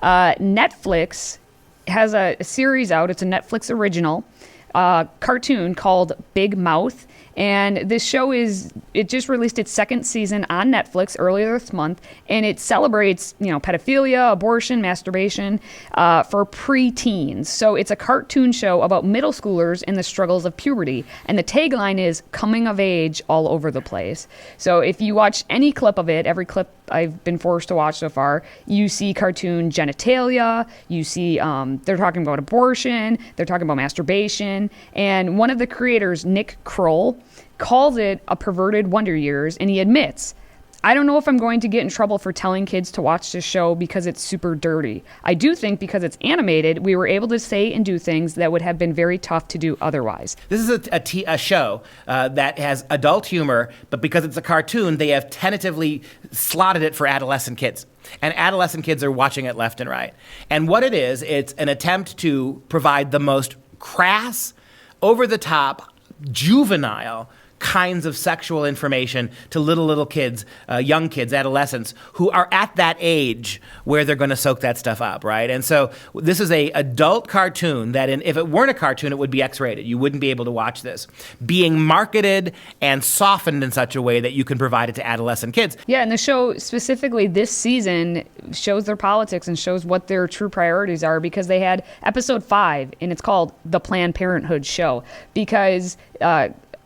Netflix has a series out. It's a Netflix original cartoon called Big Mouth. And this show it just released its second season on Netflix earlier this month, and it celebrates, pedophilia, abortion, masturbation for preteens. So it's a cartoon show about middle schoolers and the struggles of puberty. And the tagline is coming of age all over the place. So if you watch any clip of it, every clip I've been forced to watch so far, you see cartoon genitalia, you see they're talking about abortion, they're talking about masturbation, and one of the creators, Nick Kroll, calls it a perverted Wonder Years, and he admits, I don't know if I'm going to get in trouble for telling kids to watch this show because it's super dirty. I do think because it's animated, we were able to say and do things that would have been very tough to do otherwise. This is a show that has adult humor, but because it's a cartoon, they have tentatively slotted it for adolescent kids. And adolescent kids are watching it left and right. And what it is, it's an attempt to provide the most crass, over-the-top, juvenile kinds of sexual information to little kids, young kids, adolescents, who are at that age where they're going to soak that stuff up, right? And so this is a adult cartoon that if it weren't a cartoon, it would be X-rated. You wouldn't be able to watch this. Being marketed and softened in such a way that you can provide it to adolescent kids. Yeah, and the show specifically this season shows their politics and shows what their true priorities are, because they had episode 5, and it's called The Planned Parenthood Show, because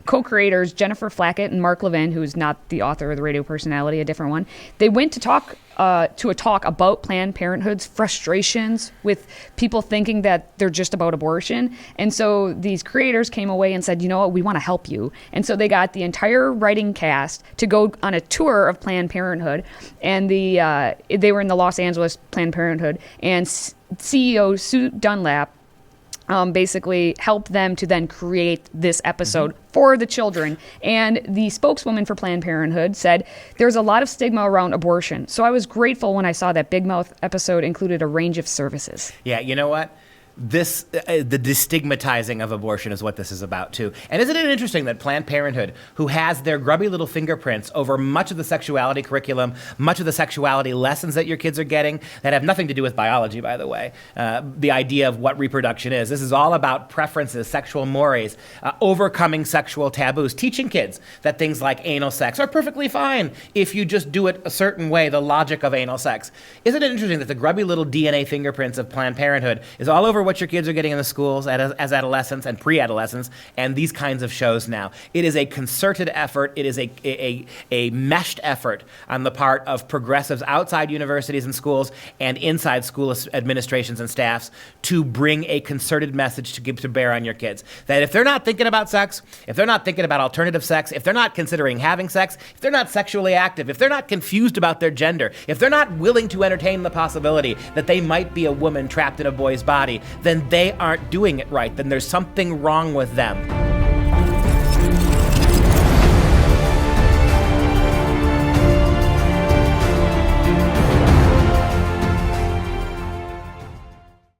co-creators Jennifer Flackett and Mark Levin, who's not the author of The Radio Personality, a different one, they went to talk to a talk about Planned Parenthood's frustrations with people thinking that they're just about abortion. And so these creators came away and said, you know what, we want to help you. And so they got the entire writing cast to go on a tour of Planned Parenthood, and they were in the Los Angeles Planned Parenthood, and CEO Sue Dunlap basically helped them to then create this episode for the children. And the spokeswoman for Planned Parenthood said, there's a lot of stigma around abortion. So I was grateful when I saw that Big Mouth episode included a range of services. Yeah, you know what? This, the destigmatizing of abortion is what this is about, too. And isn't it interesting that Planned Parenthood, who has their grubby little fingerprints over much of the sexuality curriculum, much of the sexuality lessons that your kids are getting, that have nothing to do with biology, by the way, the idea of what reproduction is. This is all about preferences, sexual mores, overcoming sexual taboos, teaching kids that things like anal sex are perfectly fine if you just do it a certain way, the logic of anal sex. Isn't it interesting that the grubby little DNA fingerprints of Planned Parenthood is all over what your kids are getting in the schools as adolescents and pre-adolescents, and these kinds of shows now. It is a concerted effort. It is a meshed effort on the part of progressives outside universities and schools and inside school administrations and staffs to bring a concerted message to give to bear on your kids. That if they're not thinking about sex, if they're not thinking about alternative sex, if they're not considering having sex, if they're not sexually active, if they're not confused about their gender, if they're not willing to entertain the possibility that they might be a woman trapped in a boy's body, then they aren't doing it right. Then there's something wrong with them.